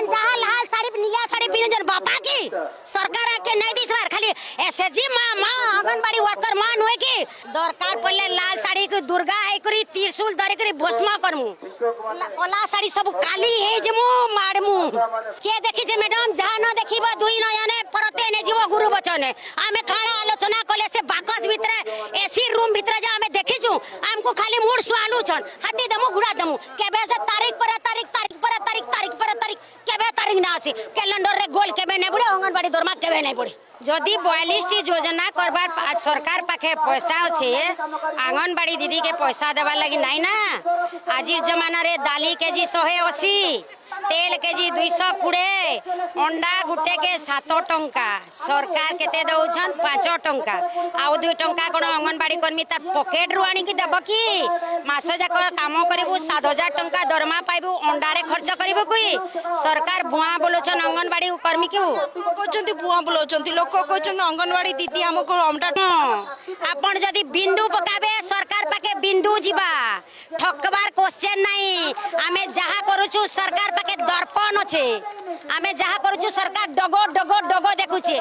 जन जहां लाल साड़ी नीला साड़ी पिने जन बापा की सरकार के नहीं दिस बार खाली एसएसजी मां आंगनबाड़ी वर्कर मां होए की दरकार पड़ले लाल साड़ी के दुर्गा है करी त्रिशूल धरे करी भस्मा करमु ओला साड़ी सब काली हे जमु मारमु के देखि जे मैडम जहां न देखिबो दुई नयने परते ने जीव गुरु बचने आमे खाना आलोचना कले से बाकस भीतर एसी रूम भीतर जा आमे देखि छु हमको खाली मूड स्वालू छन हाथी दमु गुड़ा दमु केबे से तारीख पर तारीख केबे तारीख ना आसी कैलेंडर रे गोल केबे नै बुड़े अंगनबाड़ी दरमा केबे नै बुड़े जदि 42 टी योजना करबार सरकार पाखे पैसा अच्छे आंगनबाड़ी दीदी के पैसा देवार लगी नहीं ना आज जमाना रे दाली केजी 180 तेल केजी 220 अंडा गुटे के 7 टंका सरकार केते दउछन 5 टंका आउ 2 टंका कोन अंगनबाड़ी कर्मी तार पॉकेट रु आनी की देब की मास जाक काम करिवु 7000 टंका दरमा पाइबु अंडा रे खर्च करिवु कोई सरकार बुआ बोलोछन अंगनबाड़ी कर्मी के कहते बुआ बोलाउछन्ती लोक कहते अंगनबाड़ी दीदी हमको अंडा आपण जदि बिंदु पकाबे सरकार पाके बिंदु जीवा ठकबार क्वेश्चन नहीं आमे जहा करूछु सरकार पाके दर्पण अछि आमे जहा करूछु सरकार डगो डगो डगो देखुछि।